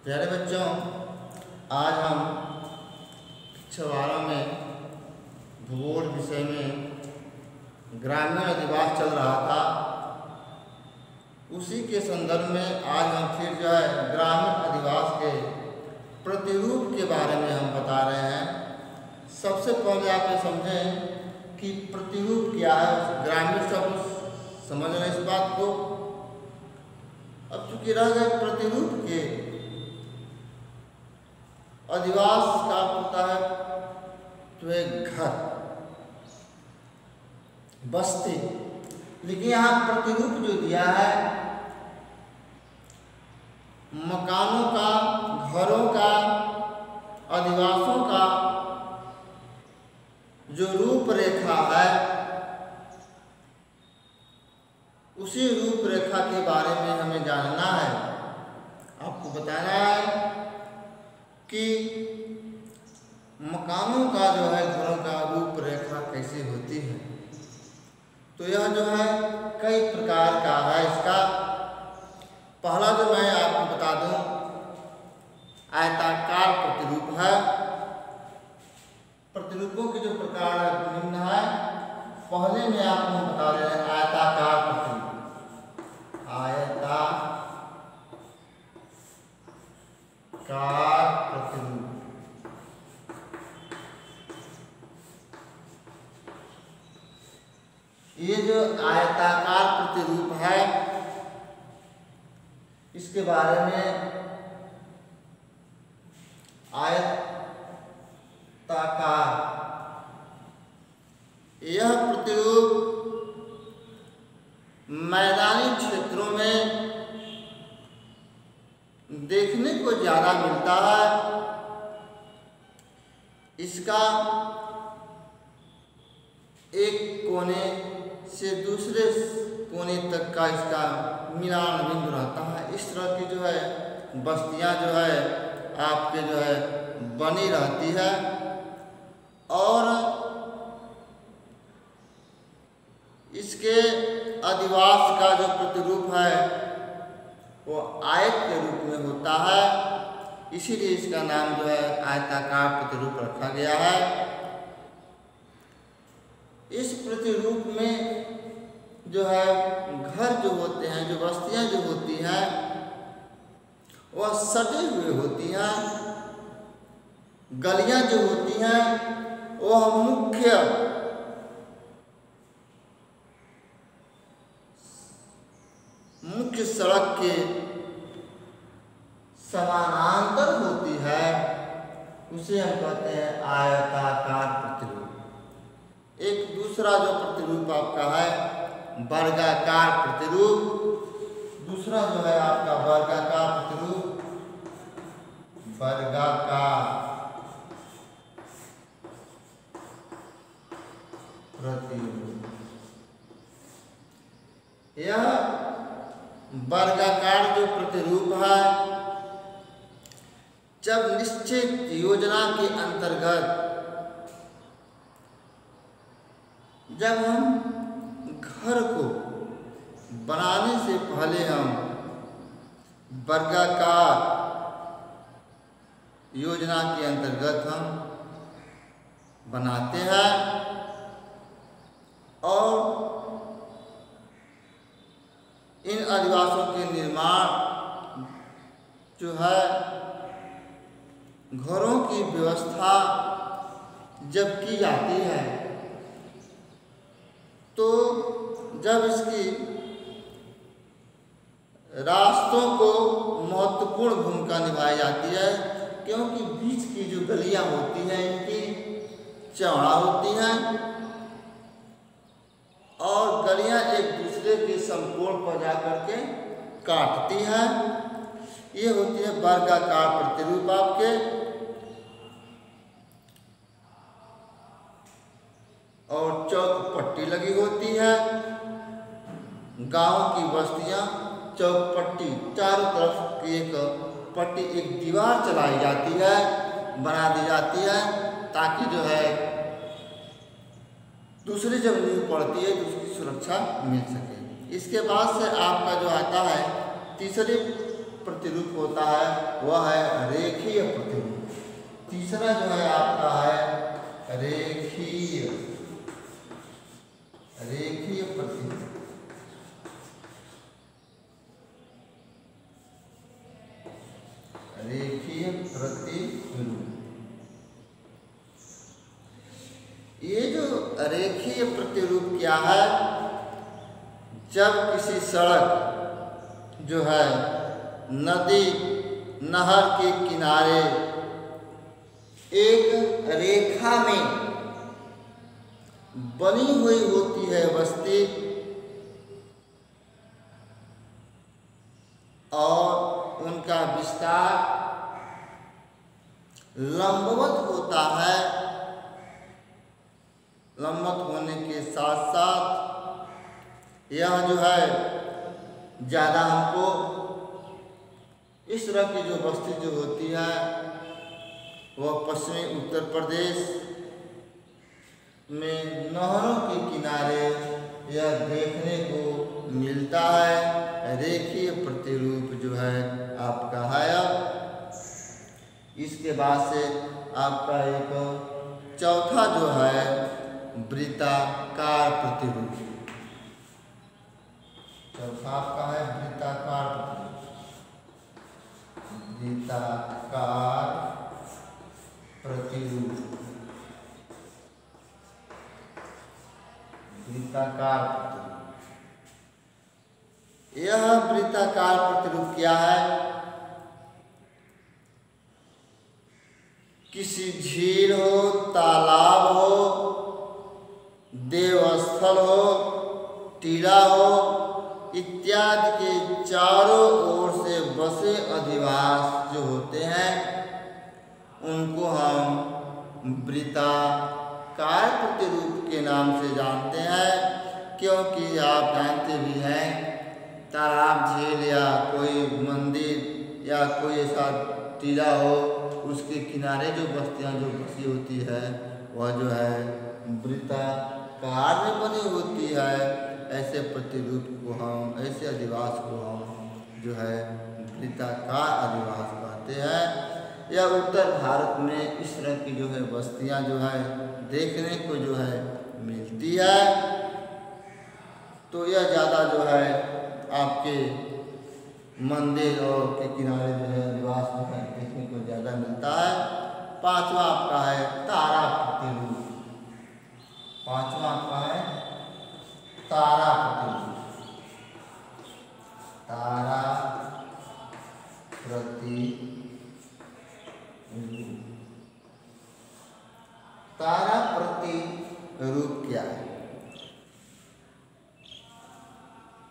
प्यारे बच्चों, आज हम कक्षा 12 में भूगोल विषय में ग्रामीण अधिवास चल रहा था। उसी के संदर्भ में आज हम फिर ग्रामीण अधिवास के प्रतिरूप के बारे में हम बता रहे हैं। सबसे पहले आप ये समझें कि प्रतिरूप क्या है। ग्रामीण सब समझ रहे इस बात को। अब चूंकि रह गए प्रतिरूप के, अधिवास का होता है तो एक घर, बस्ती, लेकिन यहाँ प्रतिरूप जो दिया है मकानों का, घरों का, अधिवासों का जो रूपरेखा है, उसी रूपरेखा के बारे में हमें जानना है। आपको बताना है कि मकानों का जो है, घरों का रूपरेखा कैसी होती है। तो यह जो है कई प्रकार का है। इसका पहला जो मैं आपको बता दूं, आयताकार प्रतिरूप है। प्रतिरूपों के जो प्रकार निम्न है। पहले में आपको बता रहे हैं आयताकार प्रतिरूप। आयताकार प्रतिरूप, ये जो आयताकार प्रतिरूप है, इसके बारे में आयताकार, यह प्रतिरूप मैदानी क्षेत्रों में देखने को ज्यादा मिलता है। इसका एक कोने से दूसरे कोने तक का इसका मिलान बिंदु रहता है। इस तरह की जो है बस्तियां जो है आपके जो है बनी रहती है। और इसके अधिवास का जो प्रतिरूप है वो आयत के रूप में होता है। इसीलिए इसका नाम जो है आयताकार प्रतिरूप रखा गया है। इस प्रतिरूप में जो है घर जो होते हैं, जो बस्तियां जो होती हैं, वह सटे हुए होती हैं। गलियां जो होती हैं वह मुख्य सड़क के समानांतर होती है। उसे हम कहते हैं आयताकार प्रतिरूप। एक दूसरा जो प्रतिरूप आपका है वर्गाकार प्रतिरूप। दूसरा जो है आपका वर्गाकार प्रतिरूप, वर्गाकार प्रतिरूप। यह वर्गाकार जो प्रतिरूप है, जब निश्चित योजना के अंतर्गत जब हम घर को बनाने से पहले हम वर्गाकार योजना के अंतर्गत हम बनाते हैं। और इन अधिवासों के निर्माण जो है, घरों की व्यवस्था जब की जाती है, तो जब इसकी रास्तों को महत्वपूर्ण भूमिका निभाई जाती है, क्योंकि बीच की जो गलियां होती हैं इनकी चौड़ा होती हैं और गलियां एक दूसरे के समकोण पर जाकर के काटती हैं। ये होती है वर्गाकार प्रतिरूप आपके। और चौकपट्टी लगी होती है। गांव की बस्तियां चौकपट्टी, चारों तरफ की एक पट्टी, एक दीवार चलाई जाती है, बना दी जाती है, ताकि जो है दूसरी जब नींव पड़ती है तो उसकी सुरक्षा मिल सके। इसके बाद से आपका जो आता है तीसरी प्रतिरूप होता है वह है रेखीय प्रतिरूप। तीसरा जो है आपका है रेखीय प्रतिरूप। रेखीय प्रतिरूप, ये जो रेखीय प्रतिरूप क्या है, जब किसी सड़क जो है नदी नहर के किनारे एक रेखा में बनी हुई होती है बस्ती और उनका विस्तार लंबवत होता है, लंबवत होने के साथ साथ यह जो है ज़्यादा हमको इस तरह की जो बस्ती जो होती है वह पश्चिमी उत्तर प्रदेश में नहरों के किनारे यह देखने को मिलता है। रेखीय प्रतिरूप जो है आपका है। इसके बाद से आपका एक चौथा जो है वृत्ताकार प्रतिरूप। चौथा आपका है वृत्ताकार प्रतिरूप। वृत्ताकार प्रतिरूप, वृत्ताकार प्रतिरूप। यह वृत्ताकार प्रतिरूप क्या है? किसी झील हो, तालाब हो, देवस्थल हो, टीला हो इत्यादि के चारों ओर से बसे अधिवास जो होते हैं उनको हम वृत्ताकार प्रतिरूप के नाम से जानते हैं। क्योंकि आप जानते भी हैं तालाब, झील या कोई मंदिर या कोई ऐसा टीला हो उसके किनारे जो बस्तियां जो बसी होती है वह जो है वृत्ताकार में बनी होती है। ऐसे प्रतिरूप को हम, ऐसे अधिवास को हम जो है वृत्ताकार अधिवास कहते हैं। यह उत्तर भारत में इस तरह की जो है बस्तियां जो है देखने को जो है मिलती है। तो यह ज़्यादा जो है आपके मंदिर और के किनारे जो है निवास जो है देखने को ज़्यादा मिलता है। पांचवा आपका है तारा प्रतिरूप। पांचवा आपका है तारा प्रतिरूप। तारा प्रतिरूप। तारा प्रतिरूप क्या है?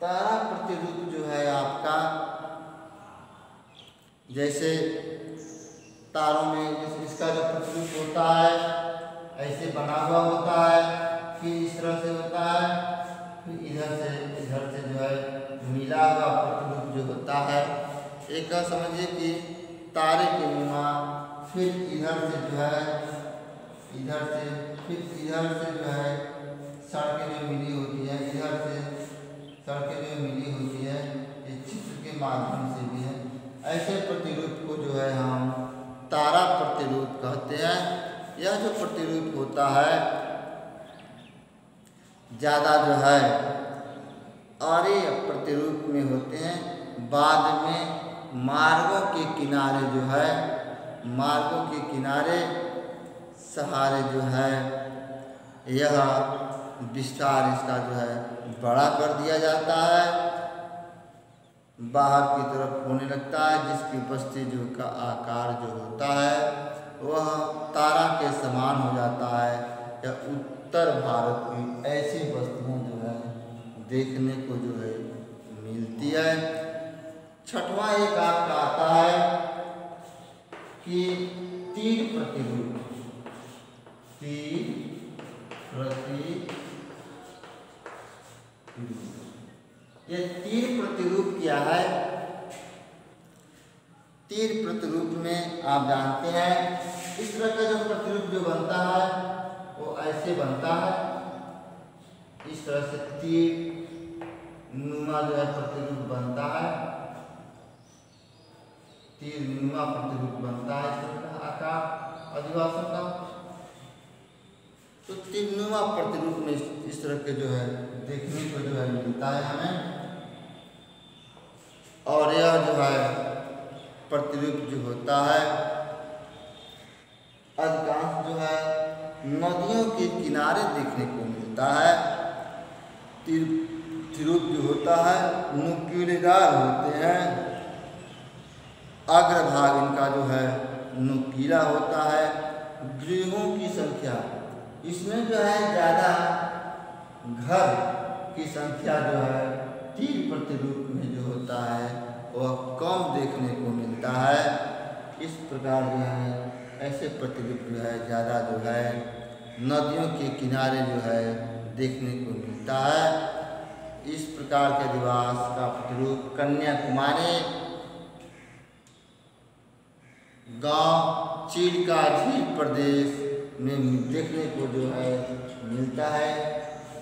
तारा प्रतिरूप जो है आपका, जैसे तारों में जैसे इसका जो प्रतिरूप होता है ऐसे बना हुआ होता है, फिर इस तरह से होता है, फिर इधर से जो है मिला हुआ प्रतिरूप जो होता है। एक समझिए कि तारे के नुमा, फिर इधर से जो है इधर से, फिर इधर से जो है सड़कें जो मिली होती है, इधर से सड़कें जो मिली होती है, इस चित्र के माध्यम से भी है। ऐसे प्रतिरूप को जो है हम तारा प्रतिरूप कहते हैं। यह जो प्रतिरूप होता है ज़्यादा जो है आर्य प्रतिरूप में होते हैं। बाद में मार्गों के किनारे जो है, मार्गों के किनारे सहारे जो है यह विस्तार इसका जो है बड़ा कर दिया जाता है, बाहर की तरफ होने लगता है, जिसकी बस्ती जो का आकार जो होता है वह तारा के समान हो जाता है। या उत्तर भारत की ऐसी बस्तियाँ जो है देखने को जो है मिलती है। छठवां एक आपका आता है कि तीर प्रतिरूप। तीर प्रतिरूप, ये तीर प्रतिरूप क्या है? तीर प्रतिरूप में आप जानते हैं इस तरह का जो प्रतिरूप जो बनता है वो ऐसे बनता है, इस तरह से तीर नुमा जो है प्रतिरूप बनता है। तीरनुमा प्रतिरूप बनता है इस तरह का आकार अधिवासों का। तो तीरनुमा प्रतिरूप में इस तरह के जो है देखने को जो है मिलता है हमें। और यह जो है प्रतिरूप जो होता है अधिकांश जो है नदियों के किनारे देखने को मिलता है। त्रिरूप जो होता है नुकीलेदार होते हैं, अग्रभाग इनका जो है नुकीला होता है। गृहों की संख्या इसमें जो है ज़्यादा घर की संख्या जो है तीर प्रतिरूप में जो होता है वह कम देखने को मिलता है। इस प्रकार जो है ऐसे प्रतिरूप जो है ज़्यादा जो है नदियों के किनारे जो है देखने को मिलता है। इस प्रकार के अधिवास का प्रतिरूप कन्याकुमारी गांव चिल्का झील प्रदेश में देखने को जो है मिलता है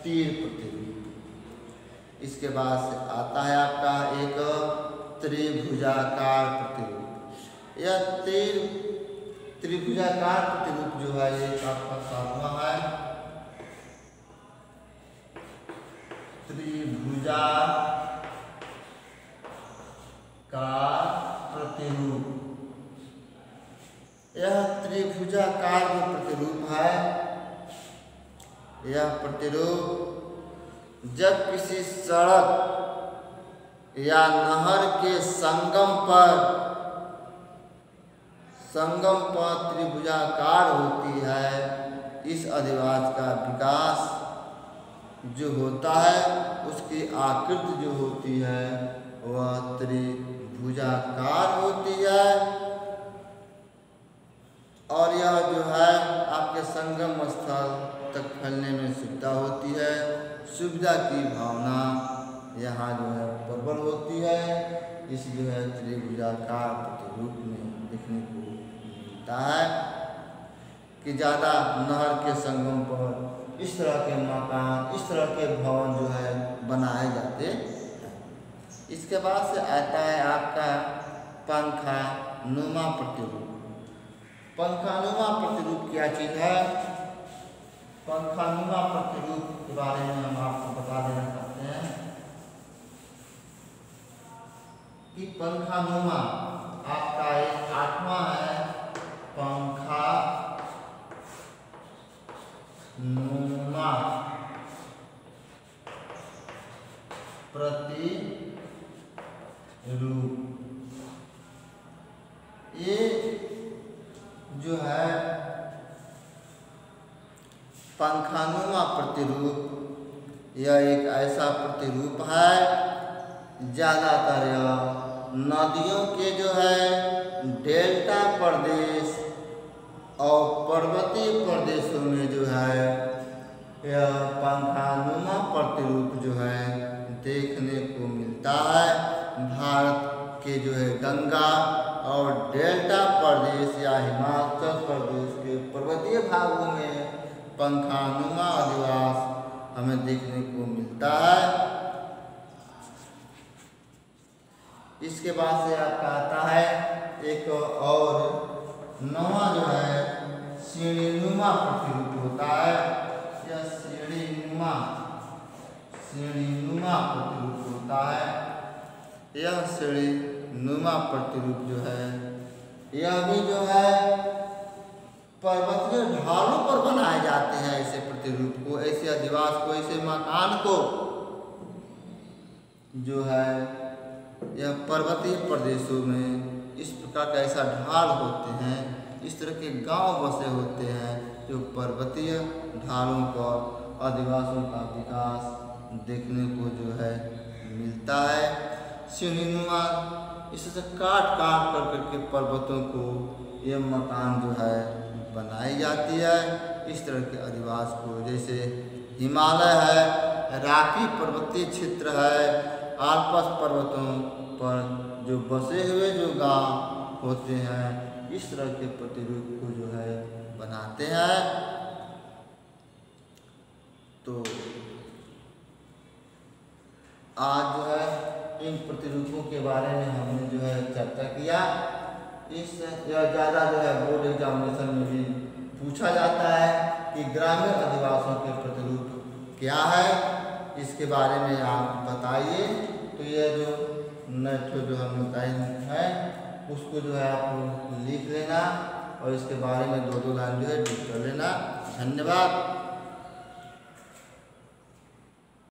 तीर प्रतिरूप। इसके बाद से आता है आपका एक त्रिभुजाकार प्रतिरूप। यह त्रिभुजाकार प्रतिरूप जो है ये आपका सातवां है। त्रिभुजाकार प्रतिरूप, यह त्रिभुजाकार जो प्रतिरूप है यह प्रतिरूप जब किसी सड़क या नहर के संगम पर त्रिभुजाकार होती है, इस अधिवास का विकास जो होता है उसकी आकृति जो होती है वह त्रिभुजाकार होती है। और यह जो है आपके संगम स्थल तक फैलने में सुविधा होती है। सुविधा की भावना यहाँ जो है प्रबल होती है। इस जो है त्रिभुजाकार प्रतिरूप में देखने को मिलता है कि ज़्यादा नहर के संगम पर इस तरह के मकान, इस तरह के भवन जो है बनाए जाते हैं। इसके बाद से आता है आपका पंखानुमा प्रतिरूप। पंखानुमा प्रतिरूप क्या चीज़ है? पंखानुमा प्रतिरूप के बारे में हम आपको बता देना चाहते हैं कि पंखानुमा आपका एक आठवां है। पंखानुमा प्रतिरूप ये जो है पंखानुमा प्रतिरूप यह एक ऐसा प्रतिरूप है ज़्यादातर यह नदियों के जो है डेल्टा प्रदेश और पर्वतीय प्रदेशों में जो है यह पंखानुमा प्रतिरूप जो है देखने को मिलता है। भारत के जो है गंगा और डेल्टा प्रदेश या हिमाचल प्रदेश के पर्वतीय भागों में पंखानुमा अधिवास हमें देखने को मिलता है। इसके बाद से आपका आता है एक और नवा जो है श्रेणीनुमा प्रतिरूप होता है। यह श्रेणीनुमा प्रतिरूप होता है। यह श्रेणीनुमा प्रतिरूप जो है यह भी जो है पर्वतीय ढालों पर बनाए जाते हैं। ऐसे प्रतिरूप को, ऐसे अधिवास को, ऐसे मकान को जो है यह पर्वतीय प्रदेशों में इस प्रकार का ऐसा ढाल होते हैं, इस तरह के गांव बसे होते हैं जो पर्वतीय ढालों पर अधिवासों का विकास देखने को जो है मिलता है। श्रेणीनुमा इससे काट करके पर्वतों को ये मकान जो है बनाई जाती है। इस तरह के अधिवास को, जैसे हिमालय है, राकी पर्वतीय क्षेत्र है, आल्प्स पर्वतों पर जो बसे हुए जो गांव होते हैं, इस तरह के प्रतिरूप को जो है बनाते हैं। तो आज जो है इन प्रतिरूपों के बारे में हमने जो है चर्चा किया। इस या ज़्यादा जो है बोर्ड एग्जामिनेशन में भी पूछा जाता है कि ग्रामीण अधिवासियों के प्रतिरूप क्या है, इसके बारे में आप बताइए। तो यह जो नेक्स्ट जो हम बताए हैं उसको जो है आप लिख लेना और इसके बारे में 2-2 लाइन जो है लिख कर लेना। धन्यवाद।